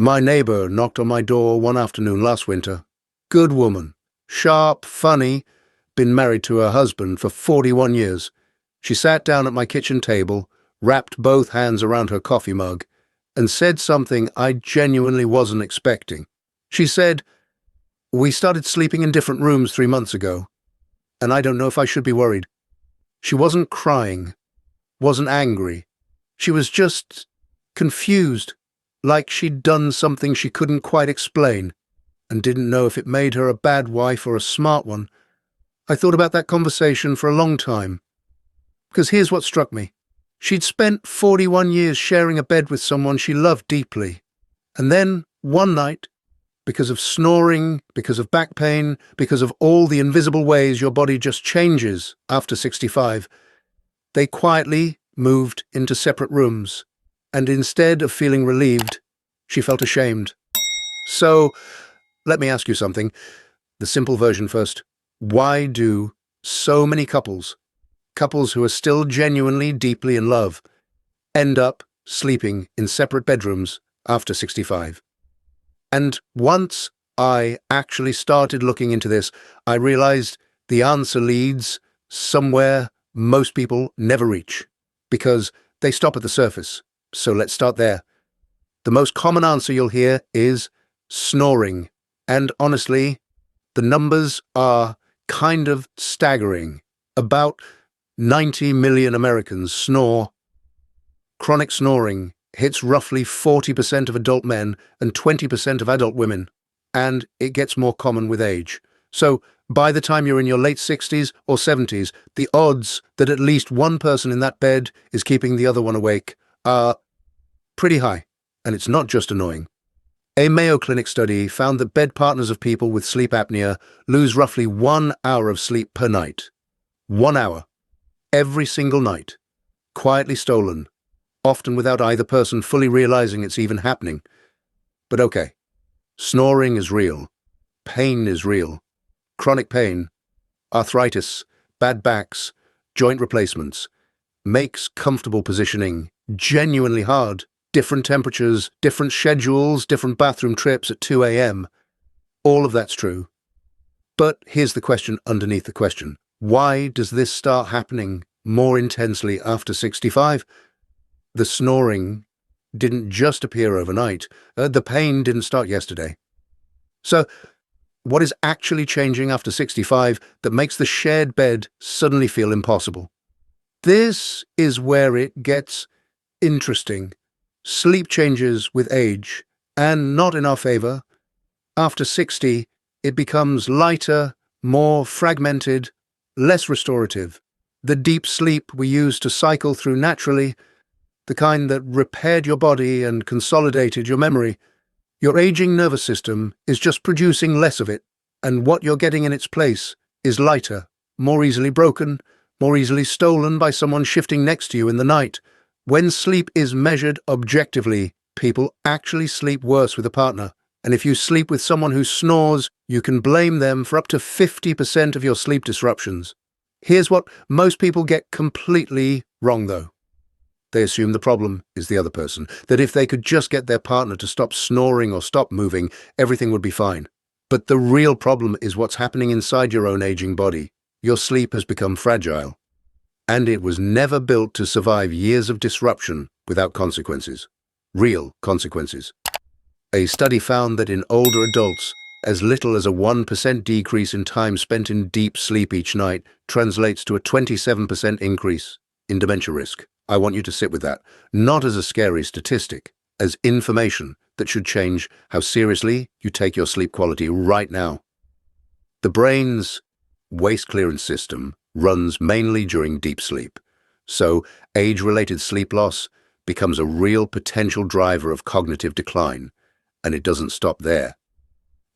My neighbor knocked on my door one afternoon last winter. Good woman. Sharp, funny, been married to her husband for 41 years. She sat down at my kitchen table, wrapped both hands around her coffee mug, and said something I genuinely wasn't expecting. She said, "We started sleeping in different rooms 3 months ago, and I don't know if I should be worried." She wasn't crying, wasn't angry. She was just confused, like she'd done something she couldn't quite explain, and didn't know if it made her a bad wife or a smart one. I thought about that conversation for a long time, because here's what struck me. She'd spent 41 years sharing a bed with someone she loved deeply, and then, one night, because of snoring, because of back pain, because of all the invisible ways your body just changes after 65, they quietly moved into separate rooms, and instead of feeling relieved, she felt ashamed. So, let me ask you something. The simple version first. Why do so many couples who are still genuinely deeply in love, end up sleeping in separate bedrooms after 65? And once I actually started looking into this, I realized the answer leads somewhere most people never reach, because they stop at the surface. So let's start there. The most common answer you'll hear is snoring. And honestly, the numbers are kind of staggering. About 90 million Americans snore. Chronic snoring hits roughly 40% of adult men and 20% of adult women, and it gets more common with age. So, by the time you're in your late 60s or 70s, the odds that at least one person in that bed is keeping the other one awake are pretty high, and it's not just annoying. A Mayo Clinic study found that bed partners of people with sleep apnea lose roughly 1 hour of sleep per night. 1 hour. Every single night. Quietly stolen, often without either person fully realizing it's even happening. But okay, snoring is real. Pain is real. Chronic pain, arthritis, bad backs, joint replacements, makes comfortable positioning genuinely hard. Different temperatures, different schedules, different bathroom trips at 2 a.m. All of that's true. But here's the question underneath the question. Why does this start happening more intensely after 65? The snoring didn't just appear overnight. The pain didn't start yesterday. So, what is actually changing after 65 that makes the shared bed suddenly feel impossible? This is where it gets interesting. Sleep changes with age, and not in our favor. After 60, it becomes lighter, more fragmented, less restorative. The deep sleep we used to cycle through naturally, the kind that repaired your body and consolidated your memory, your aging nervous system is just producing less of it, and what you're getting in its place is lighter, more easily broken, more easily stolen by someone shifting next to you in the night. When sleep is measured objectively, people actually sleep worse with a partner. And if you sleep with someone who snores, you can blame them for up to 50% of your sleep disruptions. Here's what most people get completely wrong, though. They assume the problem is the other person, that if they could just get their partner to stop snoring or stop moving, everything would be fine. But the real problem is what's happening inside your own aging body. Your sleep has become fragile, and it was never built to survive years of disruption without consequences. Real consequences. A study found that in older adults, as little as a 1% decrease in time spent in deep sleep each night translates to a 27% increase in dementia risk. I want you to sit with that, not as a scary statistic, as information that should change how seriously you take your sleep quality right now. The brain's waste clearance system runs mainly during deep sleep, so age-related sleep loss becomes a real potential driver of cognitive decline, and it doesn't stop there.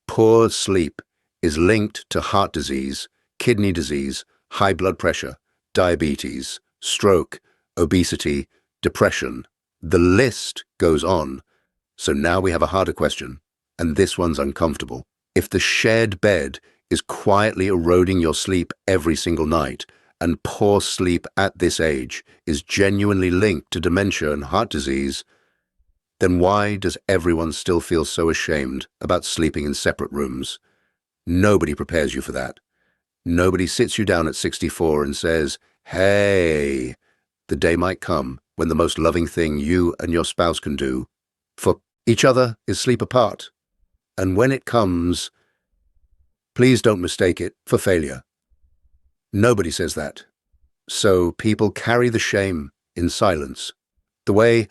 Poor sleep is linked to heart disease, kidney disease, high blood pressure, diabetes, stroke, obesity, depression. The list goes on. So now we have a harder question, and this one's uncomfortable. If the shared bed is quietly eroding your sleep every single night, and poor sleep at this age is genuinely linked to dementia and heart disease, then why does everyone still feel so ashamed about sleeping in separate rooms? Nobody prepares you for that. Nobody sits you down at 64 and says, hey, the day might come when the most loving thing you and your spouse can do for each other is sleep apart. And when it comes, please don't mistake it for failure. Nobody says that. So people carry the shame in silence. The way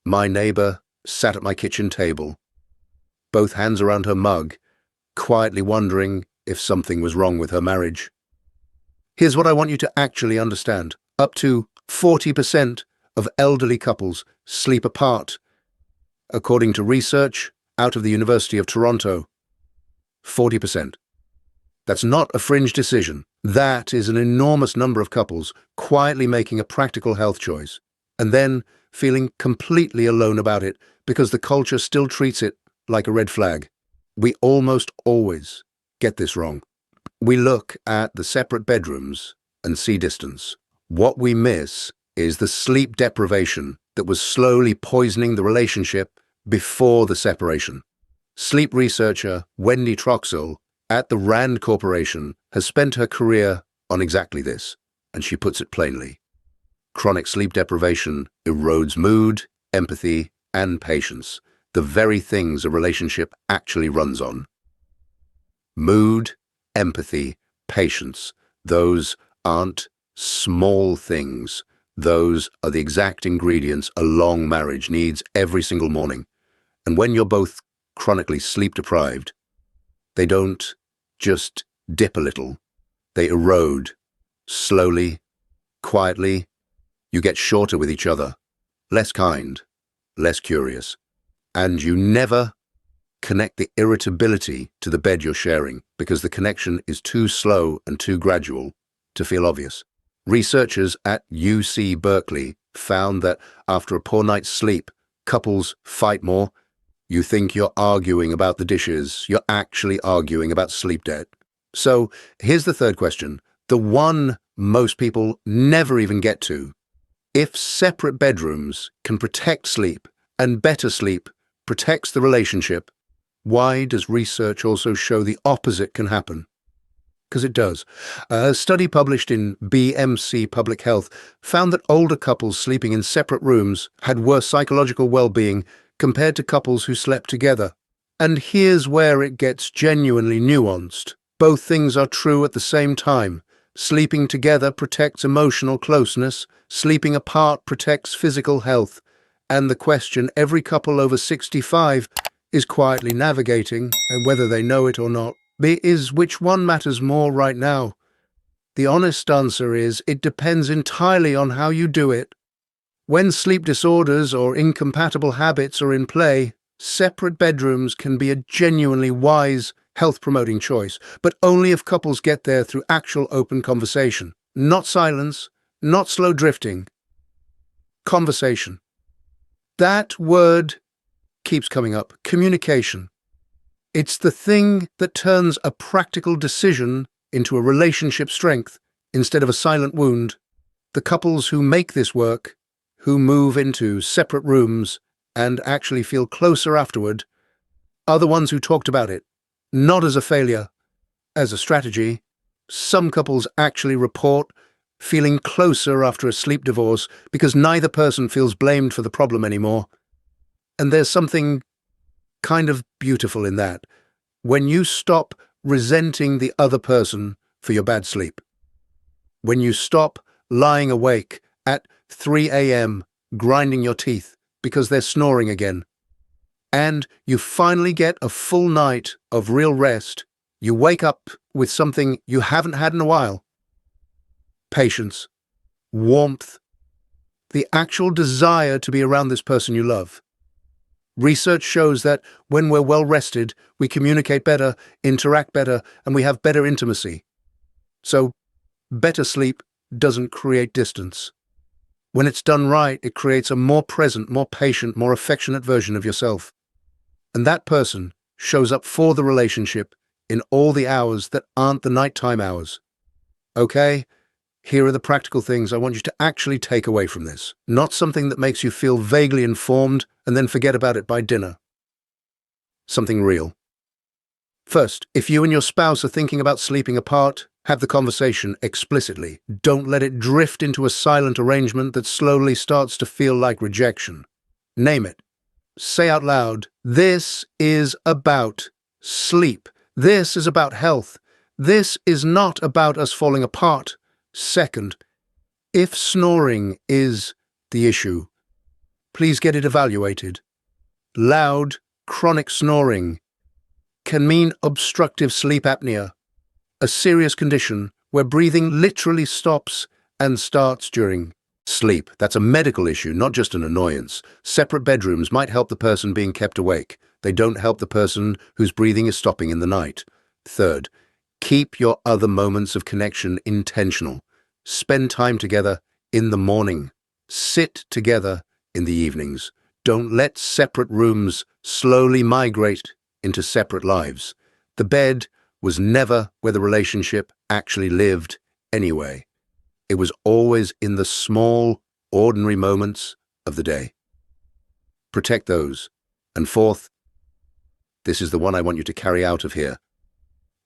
my neighbor sat at my kitchen table, both hands around her mug, quietly wondering if something was wrong with her marriage. Here's what I want you to actually understand. Up to 40% of elderly couples sleep apart, according to research out of the University of Toronto. 40%. That's not a fringe decision. That is an enormous number of couples quietly making a practical health choice, and then feeling completely alone about it because the culture still treats it like a red flag. We almost always get this wrong. We look at the separate bedrooms and see distance. What we miss is the sleep deprivation that was slowly poisoning the relationship before the separation. Sleep researcher Wendy Troxell at the Rand Corporation has spent her career on exactly this, and she puts it plainly. Chronic sleep deprivation erodes mood, empathy, and patience, the very things a relationship actually runs on. Mood, empathy, patience, those aren't small things. Those are the exact ingredients a long marriage needs every single morning. And when you're both chronically sleep deprived, they don't just dip a little, they erode slowly, quietly. You get shorter with each other, less kind, less curious, and you never connect the irritability to the bed you're sharing because the connection is too slow and too gradual to feel obvious. Researchers at UC Berkeley found that after a poor night's sleep, couples fight more. You think you're arguing about the dishes, you're actually arguing about sleep debt. So here's the third question, the one most people never even get to. If separate bedrooms can protect sleep and better sleep protects the relationship, why does research also show the opposite can happen? Because it does. A study published in BMC Public Health found that older couples sleeping in separate rooms had worse psychological well-being compared to couples who slept together. And here's where it gets genuinely nuanced. Both things are true at the same time. Sleeping together protects emotional closeness, sleeping apart protects physical health. And the question every couple over 65 is quietly navigating, and whether they know it or not, is which one matters more right now. The honest answer is it depends entirely on how you do it. When sleep disorders or incompatible habits are in play, separate bedrooms can be a genuinely wise, health-promoting choice, but only if couples get there through actual open conversation. Not silence, not slow drifting. Conversation. That word keeps coming up. Communication. It's the thing that turns a practical decision into a relationship strength instead of a silent wound. The couples who make this work, who move into separate rooms and actually feel closer afterward, are the ones who talked about it, not as a failure, as a strategy. Some couples actually report feeling closer after a sleep divorce because neither person feels blamed for the problem anymore. And there's something kind of beautiful in that. When you stop resenting the other person for your bad sleep. When you stop lying awake at 3 a.m. grinding your teeth because they're snoring again. And you finally get a full night of real rest. You wake up with something you haven't had in a while. Patience, warmth, the actual desire to be around this person you love. Research shows that when we're well rested, we communicate better, interact better, and we have better intimacy. So, better sleep doesn't create distance. When it's done right, it creates a more present, more patient, more affectionate version of yourself. And that person shows up for the relationship in all the hours that aren't the nighttime hours. Okay? Here are the practical things I want you to actually take away from this, not something that makes you feel vaguely informed and then forget about it by dinner. Something real. First, if you and your spouse are thinking about sleeping apart, have the conversation explicitly. Don't let it drift into a silent arrangement that slowly starts to feel like rejection. Name it. Say out loud, this is about sleep. This is about health. This is not about us falling apart. Second, if snoring is the issue, please get it evaluated. Loud, chronic snoring can mean obstructive sleep apnea, a serious condition where breathing literally stops and starts during sleep. That's a medical issue, not just an annoyance. Separate bedrooms might help the person being kept awake. They don't help the person whose breathing is stopping in the night. Third, keep your other moments of connection intentional. Spend time together in the morning. Sit together in the evenings. Don't let separate rooms slowly migrate into separate lives. The bed was never where the relationship actually lived anyway. It was always in the small, ordinary moments of the day. Protect those. And fourth, this is the one I want you to carry out of here.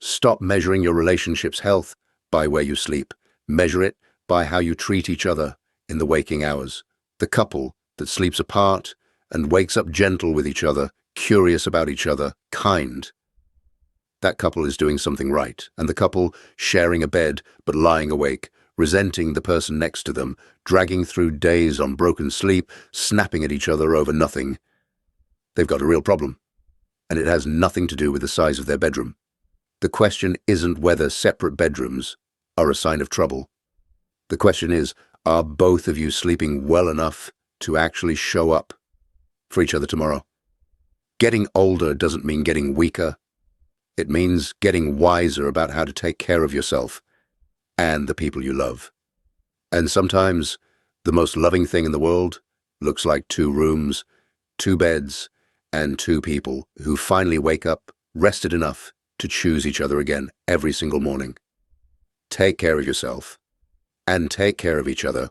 Stop measuring your relationship's health by where you sleep. Measure it by how you treat each other in the waking hours. The couple that sleeps apart and wakes up gentle with each other, curious about each other, kind. That couple is doing something right. And the couple sharing a bed but lying awake, resenting the person next to them, dragging through days on broken sleep, snapping at each other over nothing. They've got a real problem. And it has nothing to do with the size of their bedroom. The question isn't whether separate bedrooms are a sign of trouble. The question is, are both of you sleeping well enough to actually show up for each other tomorrow? Getting older doesn't mean getting weaker. It means getting wiser about how to take care of yourself and the people you love. And sometimes the most loving thing in the world looks like 2 rooms, 2 beds, and 2 people who finally wake up rested enough to choose each other again every single morning. Take care of yourself and take care of each other